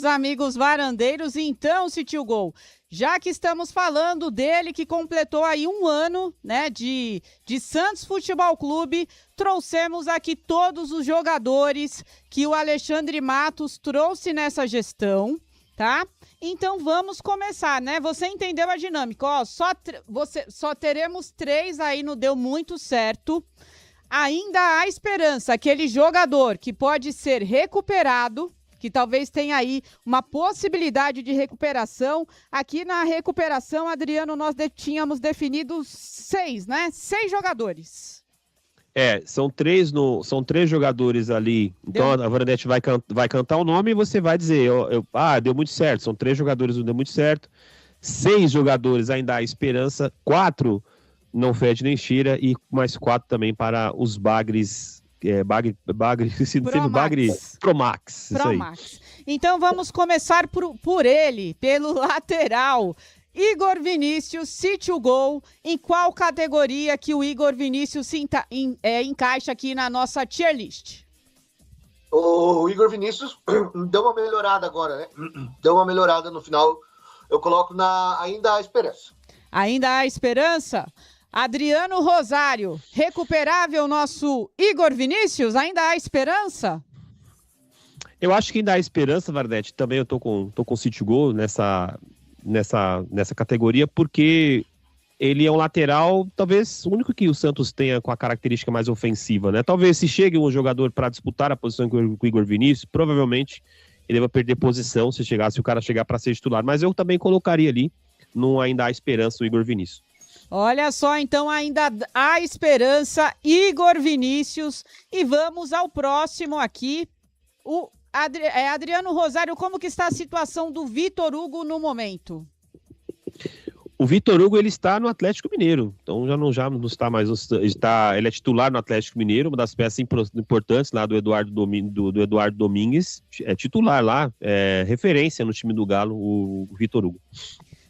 Amigos varandeiros, então, City Gol, já que estamos falando dele, que completou aí um ano, né, de Santos Futebol Clube, trouxemos aqui todos os jogadores que o Alexandre Matos trouxe nessa gestão, tá? Então vamos começar, né? Você entendeu a dinâmica, ó, só teremos 3 aí, não deu muito certo. Ainda há esperança, aquele jogador que pode ser recuperado, que talvez tenha aí uma possibilidade de recuperação. Aqui na recuperação, Adriano, nós tínhamos definido 6, né? 6 jogadores. São três jogadores ali. Então a Varanete vai cantar o nome e você vai dizer, deu muito certo. São 3 jogadores, não deu muito certo. 6 jogadores, ainda há esperança. 4 não fede nem cheira e mais 4 também para os bagres. Promax. Isso aí. Então vamos começar por ele, pelo lateral. Igor Vinícius, City Gol. Em qual categoria que o Igor Vinícius encaixa aqui na nossa tier list? O Igor Vinícius deu uma melhorada agora, né? Deu uma melhorada no final. Eu coloco ainda há esperança. Ainda há esperança? Adriano Rosário, recuperável nosso Igor Vinícius? Ainda há esperança? Eu acho que ainda há esperança, Vardete. Também eu tô com o City Gol nessa categoria, porque ele é um lateral, talvez o único que o Santos tenha com a característica mais ofensiva, né? Talvez se chegue um jogador para disputar a posição com o Igor Vinícius, provavelmente ele vai perder posição se o cara chegar para ser titular. Mas eu também colocaria ali, ainda há esperança, o Igor Vinícius. Olha só, então ainda há esperança, Igor Vinícius. E vamos ao próximo aqui, Adriano Rosário. Como que está a situação do Vitor Hugo no momento? O Vitor Hugo, ele está no Atlético Mineiro, então já não está mais, ele é titular no Atlético Mineiro, uma das peças importantes lá do Eduardo Domingues, é titular lá, referência no time do Galo, o Vitor Hugo.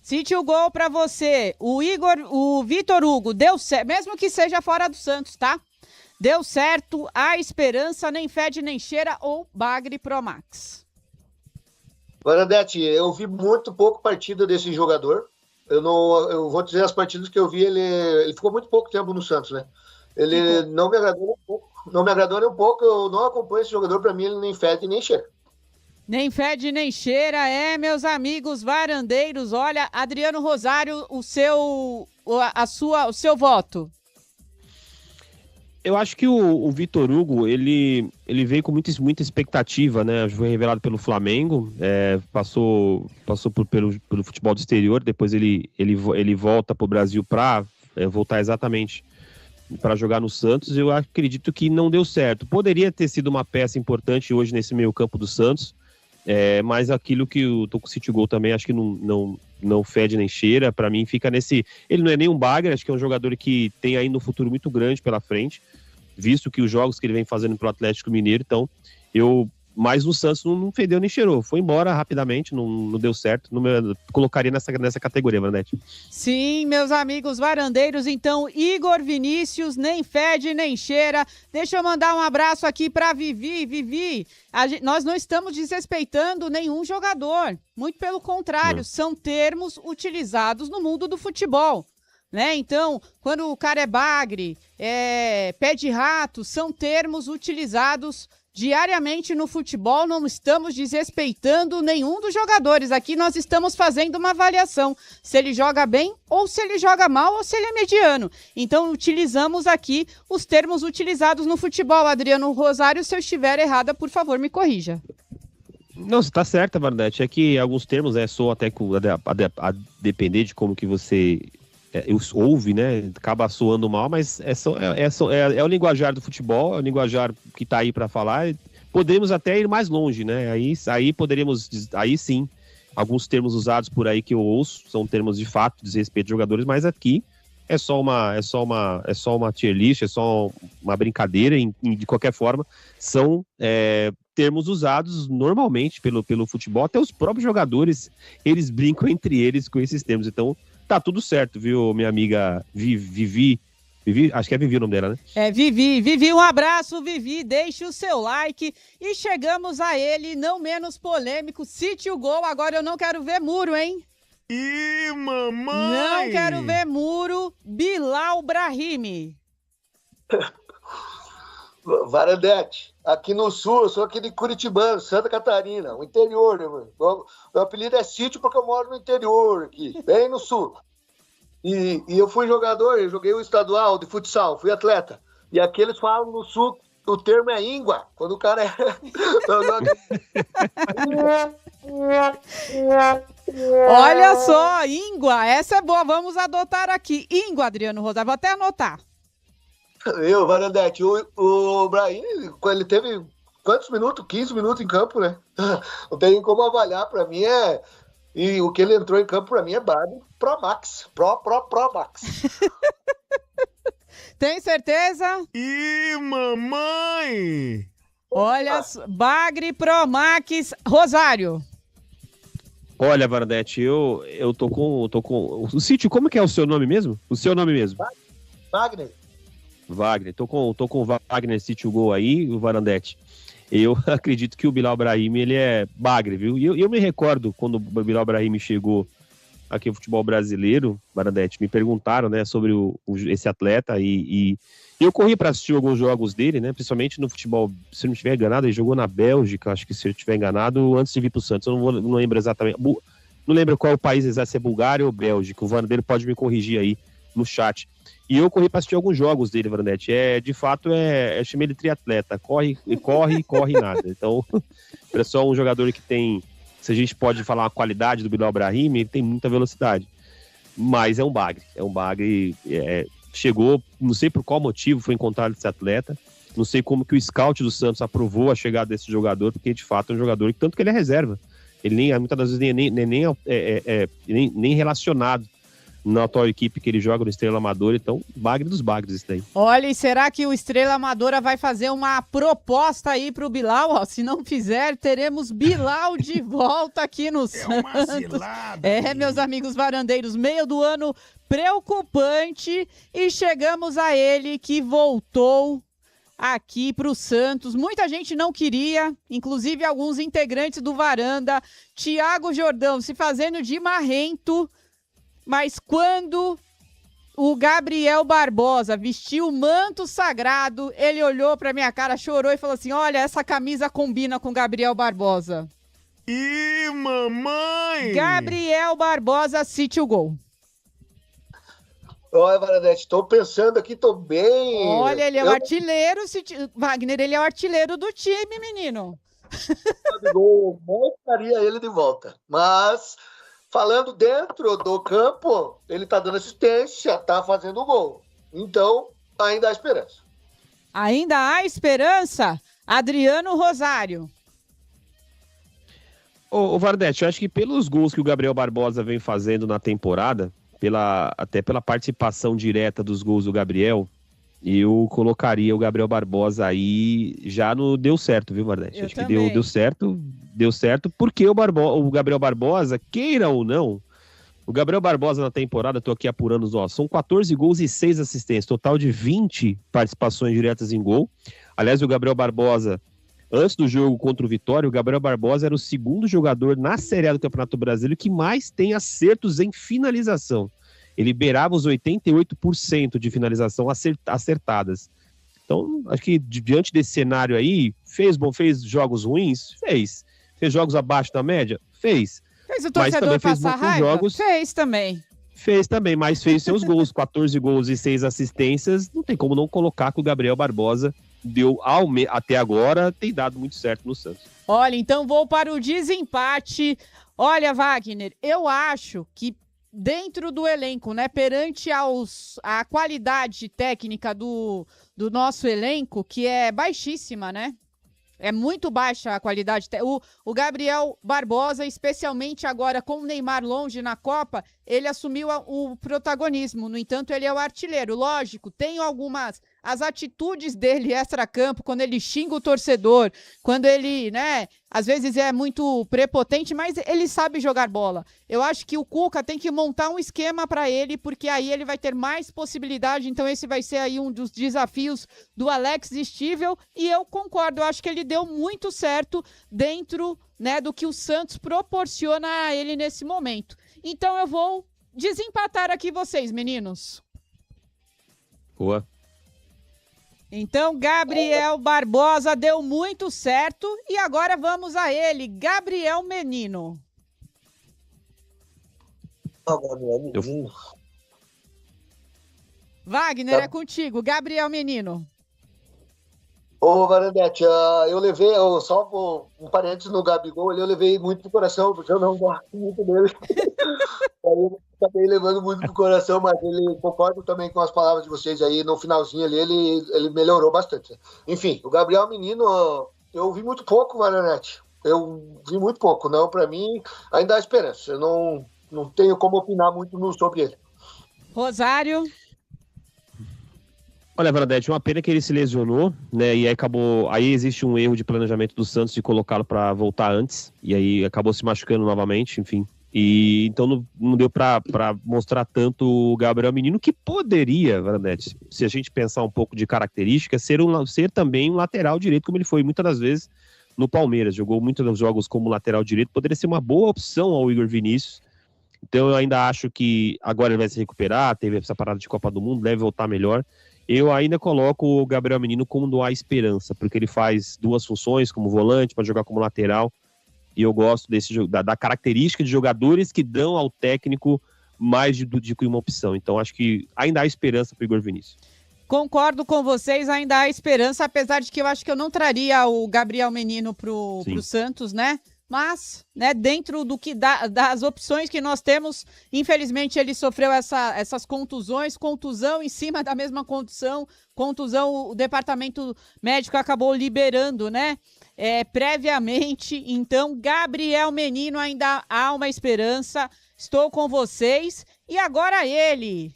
Cite o gol para você. O Vitor Hugo deu certo, mesmo que seja fora do Santos, tá? Deu certo, a esperança nem fede nem cheira ou Bagre Promax. Varanete, eu vi muito pouco partida desse jogador. Eu vou dizer as partidas que eu vi, ele ficou muito pouco tempo no Santos, né? Ele não me agradou nem um pouco, eu não acompanho esse jogador, para mim ele nem fede nem cheira. Nem fede nem cheira, meus amigos varandeiros. Olha, Adriano Rosário, o seu voto. Eu acho que o Vitor Hugo, ele veio com muita expectativa, né? Foi revelado pelo Flamengo, passou pelo futebol do exterior, depois ele volta para o Brasil para voltar exatamente para jogar no Santos. Eu acredito que não deu certo. Poderia ter sido uma peça importante hoje nesse meio campo do Santos, mas aquilo que eu tô com o City Gol também, acho que não fede nem cheira. Para mim fica nesse... Ele não é nem um bagre, acho que é um jogador que tem ainda um futuro muito grande pela frente, visto que os jogos que ele vem fazendo pro Atlético Mineiro. Então, mas no Santos não fedeu nem cheirou, foi embora rapidamente, não deu certo. Colocaria nessa categoria, Varanete. Sim, meus amigos varandeiros, então Igor Vinícius, nem fede nem cheira. Deixa eu mandar um abraço aqui para Vivi, nós não estamos desrespeitando nenhum jogador, muito pelo contrário, são termos utilizados no mundo do futebol, né? Então, quando o cara é bagre, pé de rato, são termos utilizados diariamente no futebol. Não estamos desrespeitando nenhum dos jogadores. Aqui nós estamos fazendo uma avaliação, se ele joga bem, ou se ele joga mal, ou se ele é mediano. Então, utilizamos aqui os termos utilizados no futebol. Adriano Rosário, se eu estiver errada, por favor, me corrija. Não, você está certa, Varanete. É que alguns termos soam até a depender de como que você ouve, né? Acaba soando mal, mas é o linguajar do futebol, é o linguajar que está aí para falar. Podemos até ir mais longe, né? Aí sim, alguns termos usados por aí que eu ouço são termos de fato, desrespeito de jogadores, mas aqui é só uma tier list, é só uma brincadeira. De qualquer forma, são termos usados normalmente pelo futebol. Até os próprios jogadores, eles brincam entre eles com esses termos. Então, tá tudo certo, viu, minha amiga Vivi Vivi, acho que é Vivi o nome dela, né? É Vivi. Vivi, um abraço, Vivi. Deixe o seu like. E chegamos a ele, não menos polêmico. Cite o gol. Agora eu não quero ver muro, hein? Ih, mamãe! Não quero ver muro. Bilal Brahimi. Varandete, aqui no sul, eu sou aqui de Curitibano, Santa Catarina, o interior, né, mano? Meu apelido é sítio porque eu moro no interior aqui, bem no sul. E eu fui jogador, eu joguei o estadual de futsal, fui atleta. E aqui eles falam no sul, o termo é íngua, quando o cara é... Olha só, íngua, essa é boa, vamos adotar aqui. Íngua, Adriano Rosário, vou até anotar. Varandete, o Brahim, ele teve quantos minutos? 15 minutos em campo, né? Não tem como avaliar, pra mim E o que ele entrou em campo, pra mim, é Bagre Pro Max. Pro Max. Tem certeza? Ih, mamãe! Olha, Bagre Pro Max. Rosário. Olha, Varandete, eu tô com... O Sítio, como que é o seu nome mesmo? O seu nome mesmo? Wagner. Wagner. Tô com o Wagner Sítio Gol aí, o Varandete. Eu acredito que o Bilal Brahimi, ele é bagre, viu? E eu me recordo quando o Bilal Brahimi chegou aqui no futebol brasileiro, Varandete, me perguntaram, né, sobre esse atleta e eu corri para assistir alguns jogos dele, né, principalmente no futebol, se eu não estiver enganado, ele jogou na Bélgica, acho que se eu estiver enganado, antes de vir pro Santos, eu não lembro exatamente, não lembro qual é o país exato, se é Bulgária ou Bélgica, o Varandeiro pode me corrigir aí no chat. E eu corri para assistir alguns jogos dele, Varandete. De fato, eu chamei ele triatleta. Corre nada. Então, é só um jogador que tem, se a gente pode falar a qualidade do Bilal Brahimi, ele tem muita velocidade. Mas é um bagre. Chegou, não sei por qual motivo foi encontrado esse atleta. Não sei como que o scout do Santos aprovou a chegada desse jogador, porque de fato é um jogador que tanto que ele é reserva. Ele nem, muitas das vezes, nem relacionado na atual equipe que ele joga no Estrela Amadora, então, bagre dos bagres isso daí. Olha, e será que o Estrela Amadora vai fazer uma proposta aí pro Bilal? Ó, se não fizer, teremos Bilal de volta aqui no Santos. Cilada, meus amigos varandeiros, meio do ano preocupante e chegamos a ele que voltou aqui pro Santos. Muita gente não queria, inclusive alguns integrantes do Varanda. Thiago Jordão se fazendo de marrento. Mas quando o Gabriel Barbosa vestiu o manto sagrado, ele olhou pra minha cara, chorou e falou assim, olha, essa camisa combina com Gabriel Barbosa. Ih, mamãe! Gabriel Barbosa, cite o gol. Olha, Varanete, tô pensando aqui, tô bem... Olha, ele é o artilheiro, Wagner, ele é o artilheiro do time, menino. Eu montaria ele de volta, mas... Falando dentro do campo, ele tá dando assistência, tá fazendo gol. Então, ainda há esperança. Ainda há esperança? Adriano Rosário. Ô Vardete, eu acho que pelos gols que o Gabriel Barbosa vem fazendo na temporada, até pela participação direta dos gols do Gabriel, eu colocaria o Gabriel Barbosa aí, já no deu certo, viu, Vardete? Acho também. Que deu certo, porque o Gabriel Barbosa, queira ou não, o Gabriel Barbosa na temporada, tô aqui apurando os nossos, são 14 gols e 6 assistências, total de 20 participações diretas em gol. Aliás, o Gabriel Barbosa, antes do jogo contra o Vitória, o Gabriel Barbosa era o segundo jogador na Série A do Campeonato Brasileiro que mais tem acertos em finalização. Ele beirava os 88% de finalização acertadas. Então, acho que diante desse cenário aí, fez jogos ruins? Fez. Fez jogos abaixo da média? Fez. Fez o torcedor passar raiva? Fez também. Fez também, mas fez seus gols. 14 gols e 6 assistências. Não tem como não colocar que o Gabriel Barbosa até agora tem dado muito certo no Santos. Olha, então vou para o desempate. Olha, Wagner, eu acho que dentro do elenco, né, perante a qualidade técnica do nosso elenco, que é baixíssima, né? É muito baixa a qualidade. O Gabriel Barbosa, especialmente agora com o Neymar longe na Copa, ele assumiu o protagonismo. No entanto, ele é o artilheiro. Lógico, tem as atitudes dele extra-campo, quando ele xinga o torcedor, quando ele, né, às vezes é muito prepotente, mas ele sabe jogar bola. Eu acho que o Cuca tem que montar um esquema para ele, porque aí ele vai ter mais possibilidade, então esse vai ser aí um dos desafios do Alex Stivel, e eu concordo, eu acho que ele deu muito certo dentro, né, do que o Santos proporciona a ele nesse momento. Então eu vou desempatar aqui vocês, meninos. Boa. Então, Gabriel Barbosa deu muito certo e agora vamos a ele, Gabriel Menino. Wagner, é contigo, Gabriel Menino. Ô, Varandete, eu levei, só um parênteses no Gabigol, eu levei muito pro coração, porque eu não gosto muito dele. Aí eu acabei levando muito pro coração, mas ele, concordo também com as palavras de vocês aí, no finalzinho ali, ele melhorou bastante. Enfim, o Gabriel Menino, eu vi muito pouco, Varandete. Eu vi muito pouco, não, pra mim, ainda há esperança. Eu não tenho como opinar muito sobre ele. Rosário. Olha, Varadete, uma pena que ele se lesionou, né, e aí aí existe um erro de planejamento do Santos de colocá-lo para voltar antes, e aí acabou se machucando novamente, enfim. E então não deu para mostrar tanto o Gabriel Menino, que poderia, Varadete, se a gente pensar um pouco de característica, ser também um lateral direito, como ele foi muitas das vezes no Palmeiras, jogou muitos dos jogos como lateral direito, poderia ser uma boa opção ao Igor Vinícius. Então eu ainda acho que agora ele vai se recuperar, teve essa parada de Copa do Mundo, deve voltar melhor. Eu ainda coloco o Gabriel Menino como não há esperança, porque ele faz duas funções, como volante, pode jogar como lateral, e eu gosto da característica de jogadores que dão ao técnico mais de que uma opção. Então acho que ainda há esperança para o Igor Vinícius. Concordo com vocês, ainda há esperança, apesar de que eu acho que eu não traria o Gabriel Menino pro Santos, né? Mas, né, dentro do que das opções que nós temos, infelizmente ele sofreu essas contusões, contusão em cima da mesma contusão, o departamento médico acabou liberando, né, previamente. Então, Gabriel Menino, ainda há uma esperança, estou com vocês. E agora ele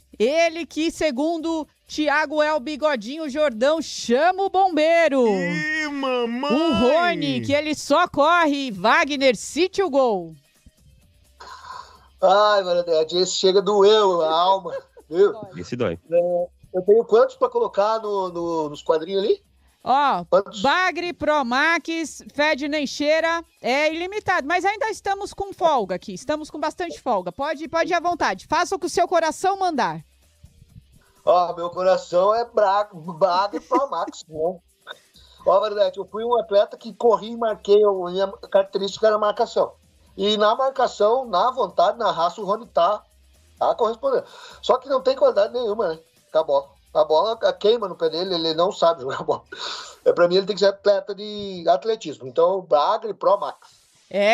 que, segundo Thiago Bigodinho Jordão, chama o bombeiro. Ih, mamãe! O Rony, que ele só corre. Wagner, cite o gol. Ai, Varadete, esse chega a doer a alma. Viu? Esse dói. Eu tenho quantos para colocar nos quadrinhos ali? Ó, Bagre, Promax, Fed nem cheira, é ilimitado, mas ainda estamos com folga aqui, estamos com bastante folga, pode ir à vontade, faça o que o seu coração mandar. Ó, meu coração é Bagre, Promax, né? Ó, Varadete, eu fui um atleta que corri e marquei, a minha característica era a marcação. E na marcação, na vontade, na raça, o Rony tá correspondendo. Só que não tem qualidade nenhuma, né? A bola queima no pé dele, ele não sabe jogar bola. Pra mim, ele tem que ser atleta de atletismo. Então, Bagre, Promax.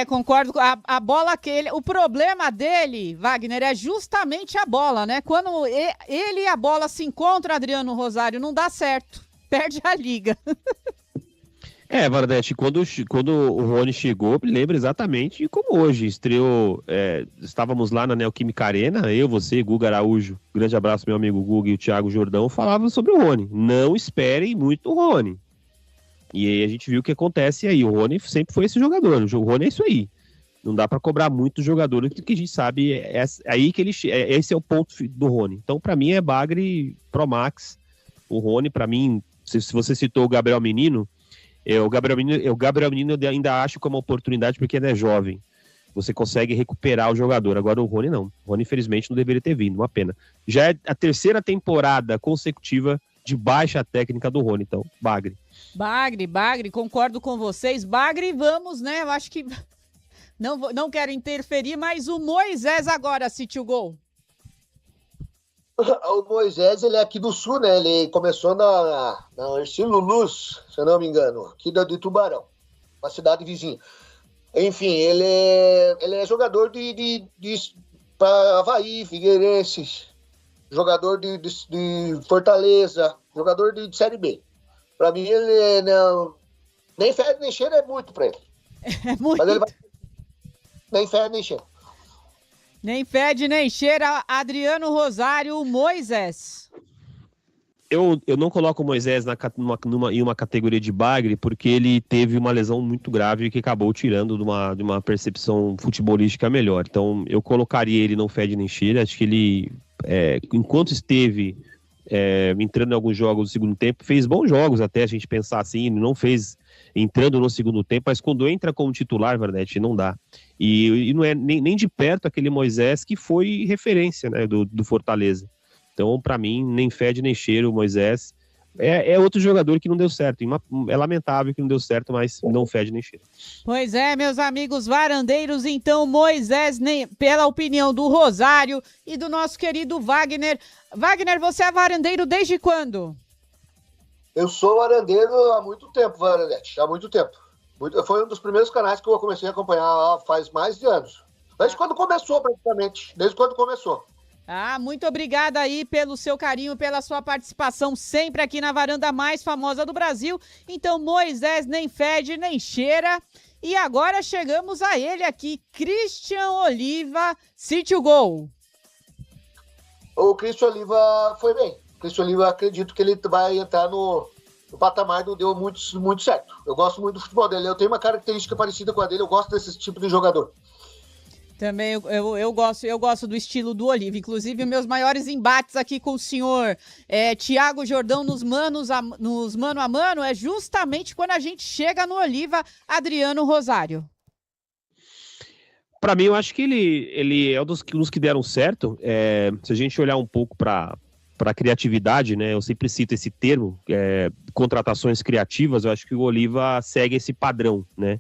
Concordo. A bola o problema dele, Wagner, é justamente a bola, né? Quando ele e a bola se encontram, Adriano Rosário, não dá certo. Perde a liga. Varadete, quando o Rony chegou, lembra exatamente como hoje, estreou, estávamos lá na Neoquímica Arena, eu, você, Guga Araújo, grande abraço meu amigo Guga e o Thiago Jordão, falavam sobre o Rony, não esperem muito o Rony, e aí a gente viu o que acontece aí, o Rony sempre foi esse jogador, o Rony é isso aí, não dá para cobrar muito o jogador, que a gente sabe, aí que esse é o ponto do Rony, então para mim é Bagre, Promax, o Rony, para mim, se você citou o Gabriel Menino, o Gabriel Menino eu ainda acho que é uma oportunidade porque ele é jovem. Você consegue recuperar o jogador. Agora o Rony não. O Rony, infelizmente, não deveria ter vindo. Uma pena. Já é a terceira temporada consecutiva de baixa técnica do Rony. Então, Bagre. Bagre, concordo com vocês. Bagre, vamos, né? Eu acho que não quero interferir, mas o Moisés agora assiste o gol. O Moisés, ele é aqui do sul, né? Ele começou na Ercílio Luz, se eu não me engano, aqui de Tubarão, uma cidade vizinha. Enfim, ele é jogador de Avaí, Figueirense, jogador de Fortaleza, jogador de Série B. Pra mim, ele nem fede nem cheira, é muito pra ele. É muito. Mas ele vai... Nem fede nem cheira. Nem fede, nem cheira. Adriano Rosário, Moisés. Eu não coloco o Moisés em uma categoria de bagre, porque ele teve uma lesão muito grave que acabou tirando de uma percepção futebolística melhor. Então, eu colocaria ele não fede nem cheira. Acho que ele, enquanto esteve entrando em alguns jogos do segundo tempo, fez bons jogos até a gente pensar assim, não fez entrando no segundo tempo, mas quando entra como titular, Varnete, não dá. E não é nem de perto aquele Moisés que foi referência, né, do Fortaleza. Então, para mim, nem fede nem cheira o Moisés. É outro jogador que não deu certo. É lamentável que não deu certo, mas não fede nem cheira. Pois é, meus amigos varandeiros, então Moisés, pela opinião do Rosário e do nosso querido Wagner. Wagner, você é varandeiro desde quando? Eu sou varandeiro há muito tempo, Varanete, há muito tempo. Foi um dos primeiros canais que eu comecei a acompanhar faz mais de anos. Desde quando começou, praticamente. Desde quando começou. Ah, muito obrigada aí pelo seu carinho, pela sua participação sempre aqui na varanda mais famosa do Brasil. Então, Moisés nem fede, nem cheira. E agora chegamos a ele aqui, Christian Oliva, City Gol. O Christian Oliva foi bem. O Christian Oliva, acredito que ele vai entrar no patamar do deu muito certo. Eu gosto muito do futebol dele. Eu tenho uma característica parecida com a dele, eu gosto desse tipo de jogador. Também eu gosto do estilo do Oliva. Inclusive, meus maiores embates aqui com o senhor Thiago Jordão nos mano a mano é justamente quando a gente chega no Oliva, Adriano Rosário. Para mim, eu acho que ele é um dos que deram certo. Se a gente olhar um pouco para a criatividade, né? Eu sempre cito esse termo, contratações criativas. Eu acho que o Oliva segue esse padrão, né?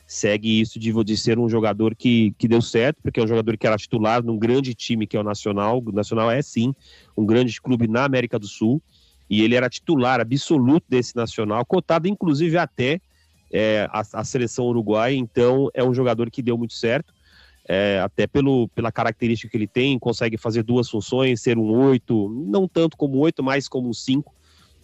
Segue isso de ser um jogador que deu certo, porque é um jogador que era titular num grande time que é o Nacional. O Nacional é, sim, um grande clube na América do Sul, e ele era titular absoluto desse Nacional, cotado inclusive até a seleção uruguaia. Então é um jogador que deu muito certo, até pela característica que ele tem, consegue fazer duas funções, ser um 8, não tanto como 8, mas como um 5,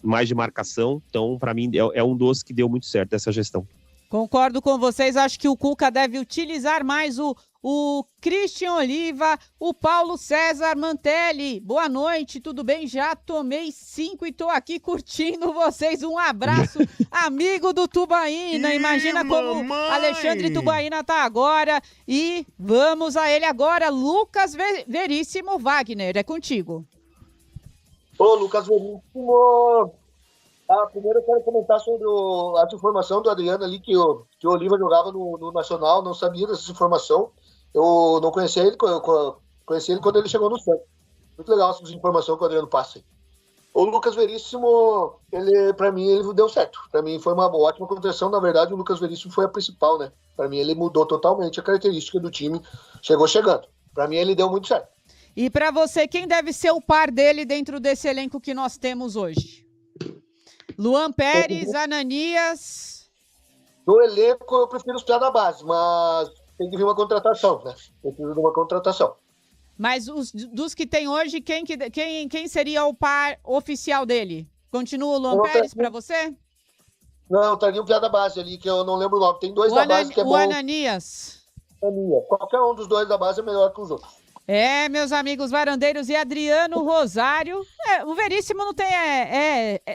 mais de marcação. Então, para mim, é um dos que deu muito certo essa gestão. Concordo com vocês, acho que o Cuca deve utilizar mais o Christian Oliva, o Paulo César Mantelli. Boa noite, tudo bem? Já tomei 5 e tô aqui curtindo vocês. Um abraço, amigo do Tubaína. Imagina como Alexandre Tubaína tá agora. E vamos a ele agora, Lucas Veríssimo. Wagner, é contigo. Ô, Lucas Veríssimo... primeiro eu quero comentar sobre a informação do Adriano ali, que o Oliva jogava no Nacional, não sabia dessa informação. Eu não conhecia ele, conheci ele quando ele chegou no Santos. Muito legal essa informação que o Adriano passa aí. O Lucas Veríssimo, para mim, ele deu certo. Para mim foi uma ótima contratação. Na verdade, o Lucas Veríssimo foi a principal, né? Para mim, ele mudou totalmente a característica do time. Chegando. Para mim, ele deu muito certo. E para você, quem deve ser o par dele dentro desse elenco que nós temos hoje? Luan Pérez, Ananias. Do elenco, eu prefiro os piá da base, mas tem que vir uma contratação, né? Preciso de uma contratação. Mas dos que tem hoje, quem seria o par oficial dele? Continua o Luan Pérez para você? Não, tá ali um piá da base ali, que eu não lembro o nome. Tem dois da base que é bom. O Ananias. Qualquer um dos dois da base é melhor que os outros. Meus amigos varandeiros, e Adriano Rosário. O Veríssimo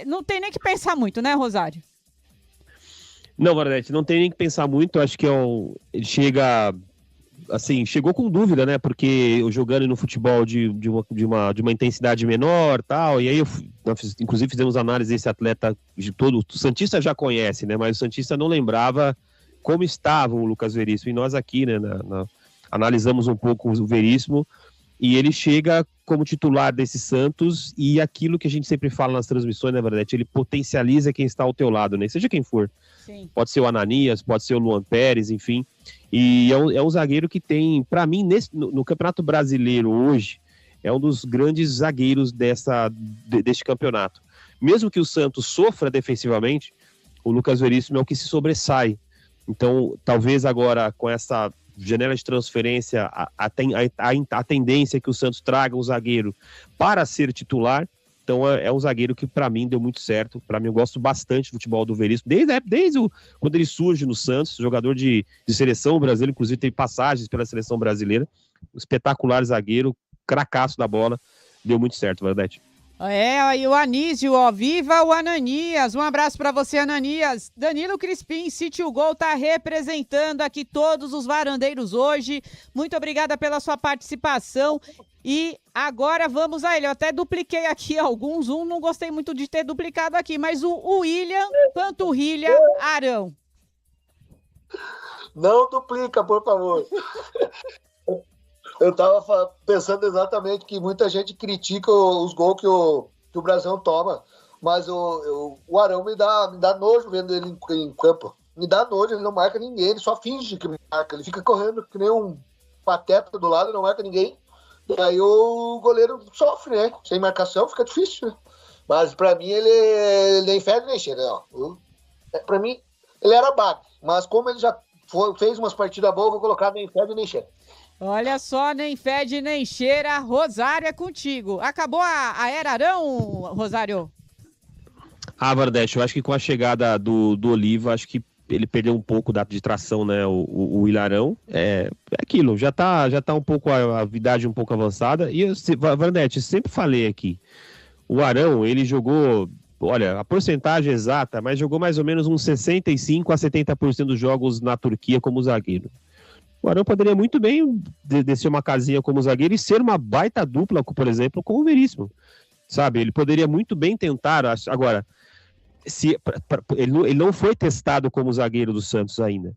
não tem nem que pensar muito, né, Rosário? Não, Varanete, não tem nem que pensar muito. Eu acho que ele chegou com dúvida, né? Porque jogando no futebol de uma intensidade menor, tal. E aí, inclusive, fizemos análise desse atleta de todo. O Santista já conhece, né? Mas o Santista não lembrava como estava o Lucas Veríssimo. E nós aqui, né, analisamos um pouco o Veríssimo, e ele chega como titular desse Santos, e aquilo que a gente sempre fala nas transmissões, né, Varanete, ele potencializa quem está ao teu lado, né, seja quem for. Sim. Pode ser o Ananias, pode ser o Luan Pérez, enfim, e é um zagueiro que tem, para mim, no Campeonato Brasileiro hoje, é um dos grandes zagueiros deste campeonato. Mesmo que o Santos sofra defensivamente, o Lucas Veríssimo é o que se sobressai. Então, talvez agora, com essa janela de transferência, a tendência é que o Santos traga um zagueiro para ser titular. Então é um zagueiro que para mim deu muito certo. Para mim, eu gosto bastante do futebol do Veríssimo, desde quando ele surge no Santos, jogador de seleção brasileira, inclusive tem passagens pela seleção brasileira, espetacular zagueiro, cracaço da bola, deu muito certo, Verdade. Aí o Anísio, ó, viva o Ananias, um abraço para você, Ananias. Danilo Crispim, Sítio Gol tá representando aqui todos os varandeiros hoje, muito obrigada pela sua participação. E agora vamos a ele, eu até dupliquei aqui alguns, não gostei muito de ter duplicado aqui, mas o William Panturrilha Arão. Não duplica, por favor. Eu estava pensando exatamente que muita gente critica os gols que o Brasão toma, mas o Arão me dá nojo vendo ele em campo. Me dá nojo, ele não marca ninguém, ele só finge que marca. Ele fica correndo que nem um pateta do lado, não marca ninguém. E aí o goleiro sofre, né? Sem marcação fica difícil, né? Mas pra mim ele nem fede nem cheira, ó. Pra mim ele era bago, mas como ele já fez umas partidas boas, eu vou colocar nem fede nem cheira. Olha só, nem fede nem cheira. Rosário, é contigo. Acabou a era Arão, Rosário? Vardete, eu acho que com a chegada do Oliva, acho que ele perdeu um pouco de tração, né? O Ilharão. É aquilo, já tá um pouco a idade um pouco avançada. E, Vardete, sempre falei aqui, o Arão, ele jogou, olha, a porcentagem exata, mas jogou mais ou menos uns 65% a 70% dos jogos na Turquia como zagueiro. O Arão poderia muito bem descer uma casinha como zagueiro e ser uma baita dupla, por exemplo, com o Veríssimo. Sabe? Ele poderia muito bem tentar. Agora, ele não foi testado como zagueiro do Santos ainda.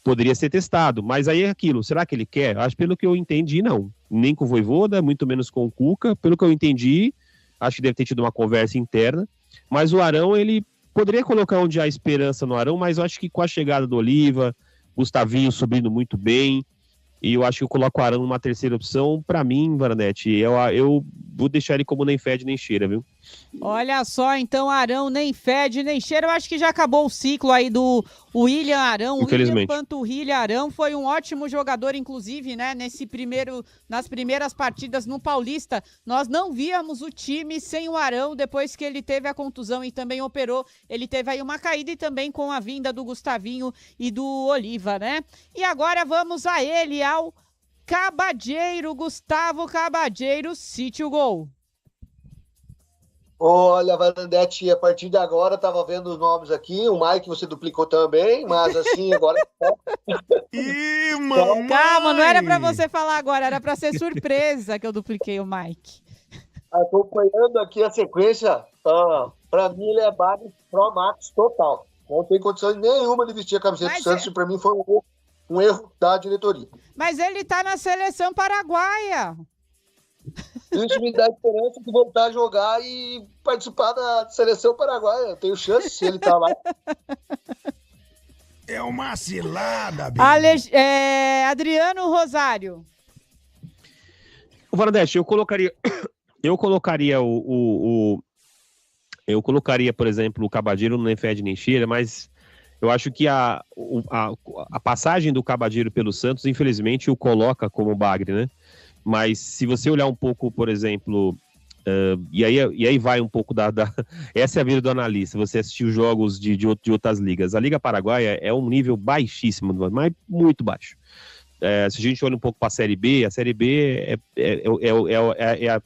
Poderia ser testado, mas aí é aquilo. Será que ele quer? Acho que pelo que eu entendi, não. Nem com o Vojvoda, muito menos com o Cuca. Pelo que eu entendi, acho que deve ter tido uma conversa interna. Mas o Arão, ele poderia colocar onde há esperança no Arão, mas eu acho que com a chegada do Oliva, Gustavinho subindo muito bem, e eu acho que eu coloco o Arão numa terceira opção. Para mim, Varanete, eu vou deixar ele como nem fede nem cheira, viu? Olha só, então, Arão nem fede nem cheira. Eu acho que já acabou o ciclo aí do William Arão. Infelizmente. William Panturrilha Arão foi um ótimo jogador, inclusive, né? Nas primeiras partidas no Paulista, nós não víamos o time sem o Arão depois que ele teve a contusão e também operou. Ele teve aí uma caída e também com a vinda do Gustavinho e do Oliva, né? E agora vamos a ele, ao Cabadeiro, Gustavo Cabadeiro, Sítio Gol. Olha, Varandete, a partir de agora, estava vendo os nomes aqui, o Mike você duplicou também, mas assim, agora... Ih, mamãe! Calma, não era para você falar agora, era para ser surpresa que eu dupliquei o Mike. Acompanhando aqui a sequência, para mim ele é Bagre Pro Max total. Não tem condição nenhuma de vestir a camiseta do Santos, e para mim foi um erro da diretoria. Mas ele tá na seleção paraguaia. Isso me dá esperança de voltar a jogar e participar da seleção paraguaia. Eu tenho chance se ele tá lá. É uma cilada, bicho. Adriano Rosário. O Varanete, eu colocaria por exemplo, o Cabadeiro no nem fede nem cheira, mas eu acho que a passagem do Cabadeiro pelo Santos, infelizmente, o coloca como Bagre, né? Mas se você olhar um pouco, por exemplo, e aí vai um pouco essa é a vida do analista, você assistir os jogos de outras ligas. A Liga Paraguaia é um nível baixíssimo, mas muito baixo. Se a gente olha um pouco para a Série B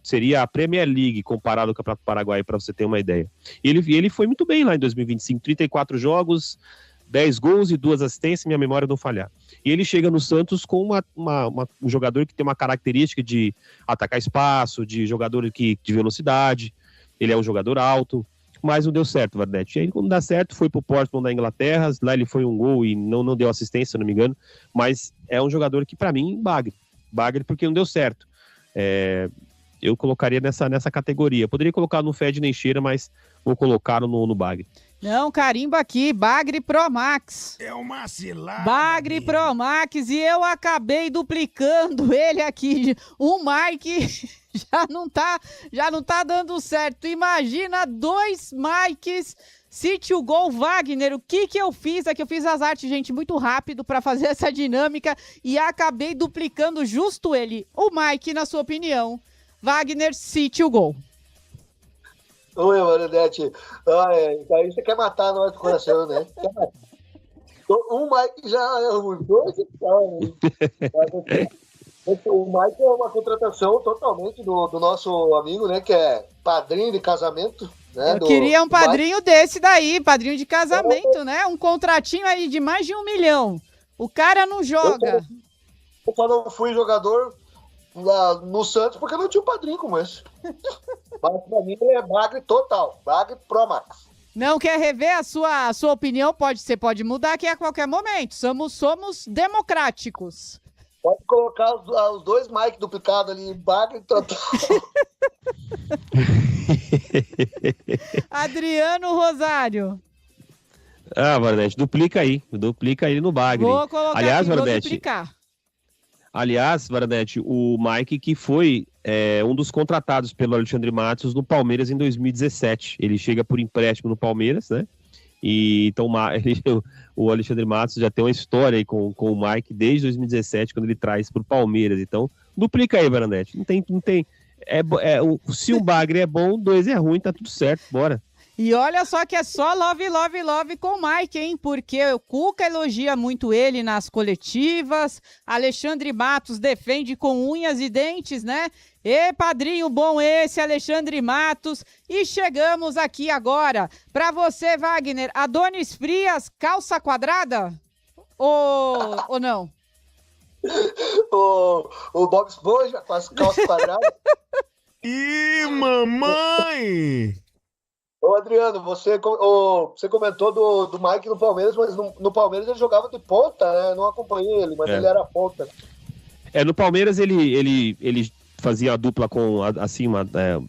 seria a Premier League comparado ao Campeonato Paraguaio, para você ter uma ideia. E ele foi muito bem lá em 2025, 34 jogos, 10 gols e 2 assistências, minha memória não falhar. E ele chega no Santos com um jogador que tem uma característica de atacar espaço, de jogador de velocidade, ele é um jogador alto, mas não deu certo, Vardete. E aí, quando dá certo, foi pro Portsmouth da Inglaterra, lá ele foi um gol e não deu assistência, se não me engano, mas é um jogador que, para mim, bagre porque não deu certo. Eu colocaria nessa categoria. Poderia colocar no fede nem cheira, mas vou colocar no bagre. Não, carimba aqui, Bagre Pro Max. É uma cilada. Bagre Pro Max, e eu acabei duplicando ele aqui. O Mike já não tá dando certo. Imagina 2 Mikes, Sítio Gol Wagner. O que eu fiz? É que eu fiz as artes, gente, muito rápido para fazer essa dinâmica e acabei duplicando justo ele. O Mike, na sua opinião, Wagner, Sítio Gol. Oi, Varanete. Aí você quer matar nós do coração, né? Um Mike já é ruim, 2 então. O Mike é uma contratação totalmente do nosso amigo, né? Que é padrinho de casamento. Né, eu queria um padrinho desse daí, padrinho de casamento, né? Um contratinho aí de mais de 1 milhão. O cara não joga. Eu só não fui jogador lá no Santos porque eu não tinha um padrinho como esse. Mas pra mim ele é bagre total. Bagre Pro Max. Não quer rever a sua opinião? Você pode mudar aqui a qualquer momento. Somos democráticos. Pode colocar os dois Mike duplicados ali, bagre total. Adriano Rosário. Varanete, duplica aí no bagre. Vou colocar aliás, aqui, Varanete, vou duplicar. Aliás, Varanete, o Mike que foi um dos contratados pelo Alexandre Matos no Palmeiras em 2017. Ele chega por empréstimo no Palmeiras, né? E então o Alexandre Matos já tem uma história aí com o Mike desde 2017, quando ele traz para o Palmeiras. Então, duplica aí, Varanete. Não tem. Se um bagre é bom, 2 é ruim, tá tudo certo, bora. E olha só que é só love com o Mike, hein? Porque o Cuca elogia muito ele nas coletivas, Alexandre Matos defende com unhas e dentes, né? E padrinho bom esse, Alexandre Matos. E chegamos aqui agora para você, Wagner. Adonis Frias, calça quadrada? Ou não? O Bob Esponja com as calças quadradas. Ih, mamãe! Ô, Adriano, você comentou do Mike no Palmeiras, mas no Palmeiras ele jogava de ponta, né? Eu não acompanhei ele, mas ele era ponta. No Palmeiras ele fazia a dupla com, assim,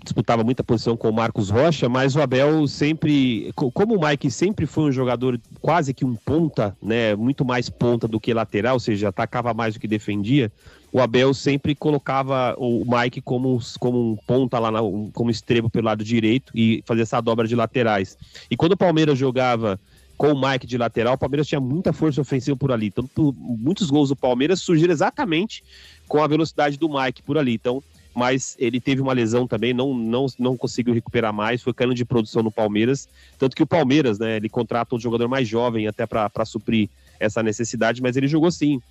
disputava muita posição com o Marcos Rocha, mas o Abel sempre, como o Mike sempre foi um jogador quase que um ponta, né? Muito mais ponta do que lateral, ou seja, atacava mais do que defendia. O Abel sempre colocava o Mike como um ponta lá, como extremo pelo lado direito e fazia essa dobra de laterais. E quando o Palmeiras jogava com o Mike de lateral, o Palmeiras tinha muita força ofensiva por ali. Então, muitos gols do Palmeiras surgiram exatamente com a velocidade do Mike por ali. Então, mas ele teve uma lesão também, não conseguiu recuperar mais, foi caindo de produção no Palmeiras. Tanto que o Palmeiras, né, ele contrata um jogador mais jovem até para suprir essa necessidade, mas ele jogou sim,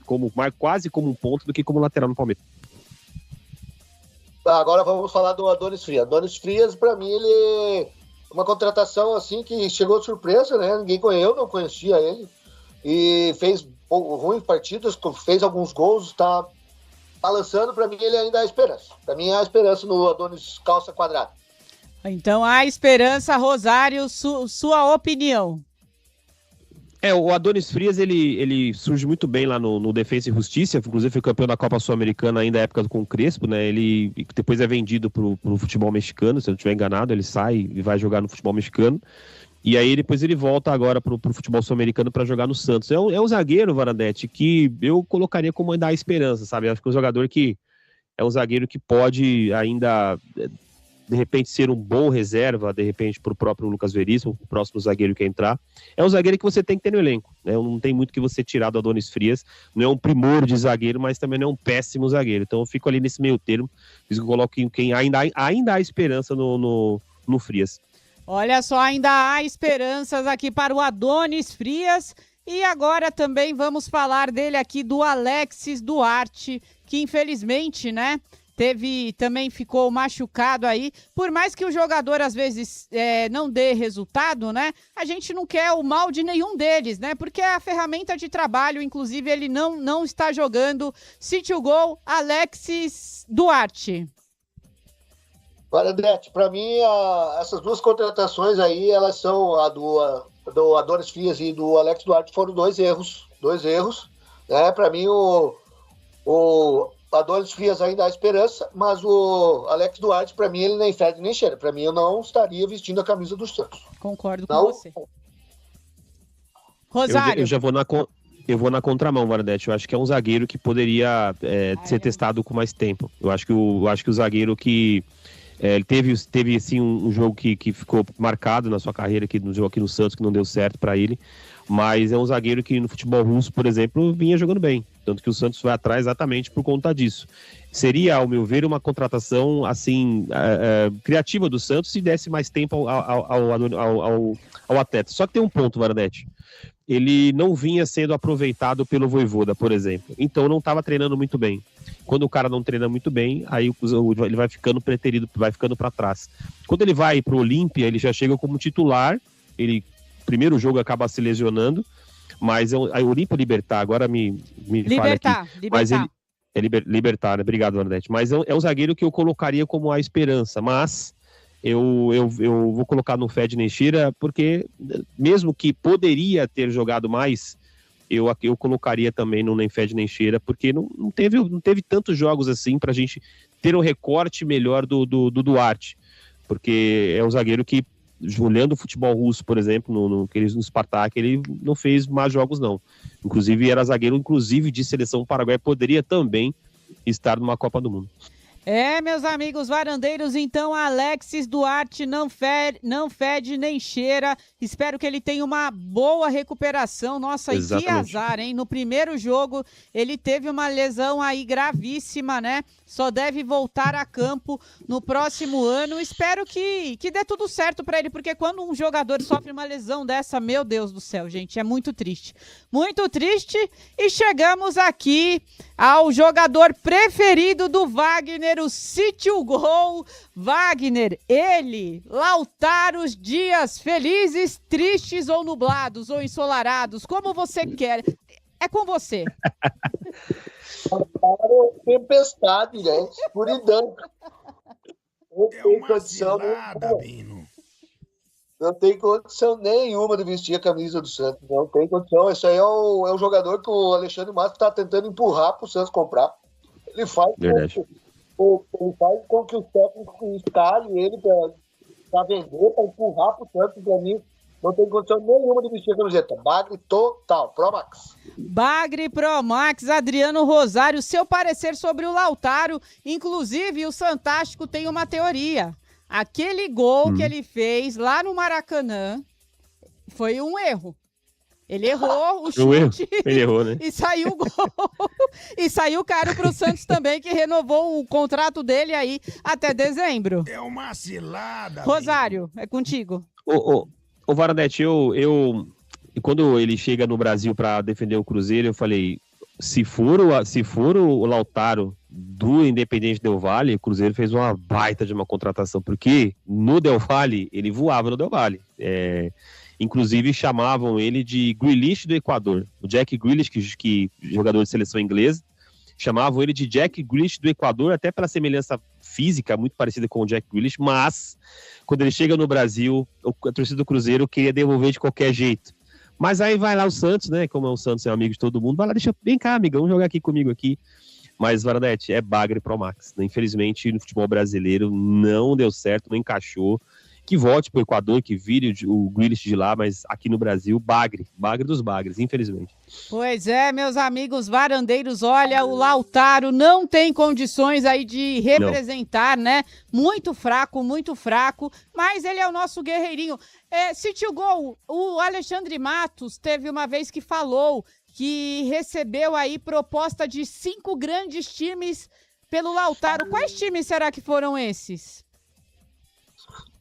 quase como um ponto do que como lateral no Palmeiras. Agora vamos falar do Adonis Frias. Adonis Frias, para mim, ele é uma contratação assim que chegou de surpresa, né? Eu não conhecia ele. E fez ruins partidas, fez alguns gols, tá lançando. Para mim, ele ainda há esperança. Para mim, há esperança no Adonis calça quadrada. Então, há esperança, Rosário, sua opinião. O Adonis Frias, ele surge muito bem lá no Defensa e Justiça, inclusive foi campeão da Copa Sul-Americana ainda na época com o Crespo, né? Ele depois é vendido pro futebol mexicano, se eu não estiver enganado, ele sai e vai jogar no futebol mexicano. E aí depois ele volta agora pro futebol sul-americano para jogar no Santos. É um zagueiro, Varanete, que eu colocaria como ainda a esperança, sabe? Acho que é um jogador que é um zagueiro que pode ainda, de repente, ser um bom reserva, de repente, pro próprio Lucas Veríssimo, o próximo zagueiro que entrar. É um zagueiro que você tem que ter no elenco, né? Não tem muito que você tirar do Adonis Frias. Não é um primor de zagueiro, mas também não é um péssimo zagueiro. Então eu fico ali nesse meio termo. Por isso que eu coloco quem ainda há esperança no Frias. Olha só, ainda há esperanças aqui para o Adonis Frias. E agora também vamos falar dele aqui, do Alexis Duarte, que infelizmente, né, também ficou machucado aí. Por mais que o jogador às vezes não dê resultado, né, a gente não quer o mal de nenhum deles, né, porque é a ferramenta de trabalho. Inclusive ele não está jogando. Cite o gol, Alexis Duarte. Varanete, para mim, essas duas contratações aí, elas são a do Adonis Frias e do Alex Duarte, foram dois erros, né? Para mim, o Adonis Frias ainda há esperança, mas o Alex Duarte, para mim, ele nem fede nem cheira. Para mim, eu não estaria vestindo a camisa do Santos. Concordo com você. Rosário. Eu vou na contramão, Varanete. Eu acho que é um zagueiro que poderia ser testado com mais tempo. Eu acho que o zagueiro que ele teve assim, um jogo que ficou marcado na sua carreira no jogo aqui no Santos, que não deu certo para ele, mas é um zagueiro que no futebol russo, por exemplo, vinha jogando bem, tanto que o Santos vai atrás exatamente por conta disso. Seria, ao meu ver, uma contratação assim criativa do Santos se desse mais tempo ao atleta. Só que tem um ponto, Varanete. Ele não vinha sendo aproveitado pelo Vojvoda, por exemplo. Então não estava treinando muito bem. Quando o cara não treina muito bem, aí ele vai ficando preterido, vai ficando para trás. Quando ele vai pro Olímpia, ele já chega como titular, ele primeiro jogo acaba se lesionando, mas o Olímpia Libertar, agora me fala aqui. Mas ele é Libertar, né? Obrigado, Vanadete. Mas é um zagueiro que eu colocaria como a esperança, mas eu vou colocar no Fed Neshira, porque mesmo que poderia ter jogado mais, eu colocaria também no Nenfed Neshira, porque não teve tantos jogos assim pra gente ter um recorte melhor do Duarte, porque é um zagueiro que, olhando o futebol russo, por exemplo, no Spartak, ele não fez mais jogos não, inclusive era zagueiro de seleção paraguaia, poderia também estar numa Copa do Mundo. Meus amigos varandeiros, então Alexis Duarte não fede nem cheira. Espero que ele tenha uma boa recuperação. Nossa, exatamente. E que azar, hein? No primeiro jogo ele teve uma lesão aí gravíssima, né? Só deve voltar a campo no próximo ano. Espero que dê tudo certo para ele, porque quando um jogador sofre uma lesão dessa, meu Deus do céu, gente, é muito triste. Muito triste. E chegamos aqui ao jogador preferido do Wagner, o Sítio Gol. Wagner, ele, Lautaro, dias felizes, tristes ou nublados ou ensolarados, como você quer. É com você. Tempestade, né? Escuridão. É uma cilada, Bino. Não tem condição nenhuma de vestir a camisa do Santos. Não tem condição. Esse aí é um jogador que o Alexandre Matos está tentando empurrar para o Santos comprar. Ele faz com que o técnico escale ele para vender, para empurrar para o Santos. Para mim, não tem condição nenhuma de vestir a camiseta. Bagre total. Pro Max. Bagre Pro Max, Adriano Rosário, seu parecer sobre o Lautaro. Inclusive, o Santástico tem uma teoria. Aquele gol que ele fez lá no Maracanã foi um erro. Ele errou o chute ele errou, né? E saiu o gol. E saiu caro para o Santos também, que renovou o contrato dele aí até dezembro. É uma cilada. Rosário, Bino. É contigo. Ô Varanete, quando ele chega no Brasil para defender o Cruzeiro, eu falei, se for o Lautaro do Independente Del Valle, o Cruzeiro fez uma baita de uma contratação, porque no Del Valle, ele voava no Del Valle. Inclusive chamavam ele de Grealish do Equador. O Jack Grealish, que jogador de seleção inglesa, chamavam ele de Jack Grealish do Equador, até pela semelhança física muito parecida com o Jack Grealish, mas quando ele chega no Brasil, a torcida do Cruzeiro queria devolver de qualquer jeito. Mas aí vai lá o Santos, né? Como o Santos é amigo de todo mundo, vai lá, vem cá, amigão, vamos jogar aqui comigo aqui. Mas, Varanete, é Bagre Pro Max. Infelizmente, no futebol brasileiro não deu certo, não encaixou. Que volte pro Equador, que vire o Grealish de lá, mas aqui no Brasil, Bagre dos Bagres, infelizmente. Pois é, meus amigos varandeiros, olha, o Lautaro não tem condições aí de representar, né? Muito fraco, mas ele é o nosso guerreirinho. Sítio Gol, o Alexandre Matos teve uma vez que falou que recebeu aí proposta de 5 grandes times pelo Lautaro. Quais times será que foram esses?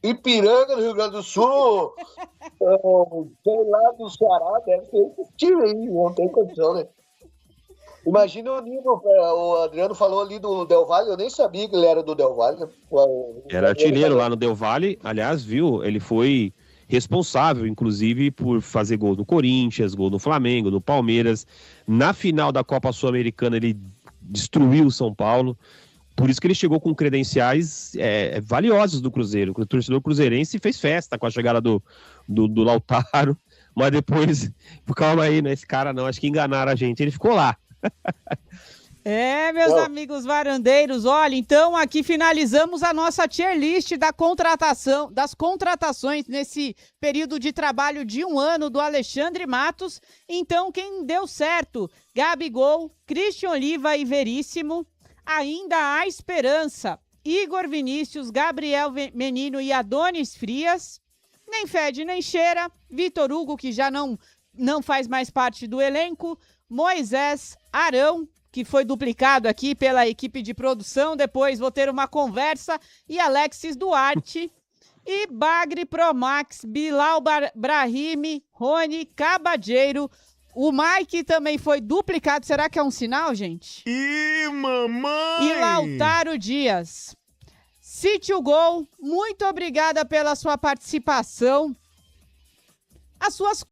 Ipiranga, no Rio Grande do Sul, sei lá, do Ceará, deve ser esse time aí, não tem condição, né? Imagina o nível, o Adriano falou ali do Del Valle, eu nem sabia que ele era do Del Valle. Né? Era artilheiro lá no Del Valle, aliás, viu, ele foi responsável, inclusive, por fazer gol no Corinthians, gol no Flamengo, no Palmeiras. Na final da Copa Sul-Americana, ele destruiu o São Paulo. Por isso que ele chegou com credenciais valiosos do Cruzeiro. O torcedor cruzeirense fez festa com a chegada do Lautaro, mas depois, calma aí, né? Esse cara não, acho que enganaram a gente. Ele ficou lá. Meus amigos varandeiros, olha, então aqui finalizamos a nossa tier list das contratações nesse período de trabalho de 1 ano do Alexandre Matos. Então, quem deu certo? Gabigol, Christian Oliva e Veríssimo. Ainda há esperança. Igor Vinícius, Gabriel Menino e Adonis Frias. Nem fede nem cheira. Vitor Hugo, que já não faz mais parte do elenco. Moisés, Arão, que foi duplicado aqui pela equipe de produção. Depois vou ter uma conversa. E Alexis Duarte. E Bagre Pro Max, Bilal Brahimi, Rony Cabadeiro, O Mike também foi duplicado. Será que é um sinal, gente? Ih, mamãe! E Lautaro Dias. Sítio Gol, muito obrigada pela sua participação. As suas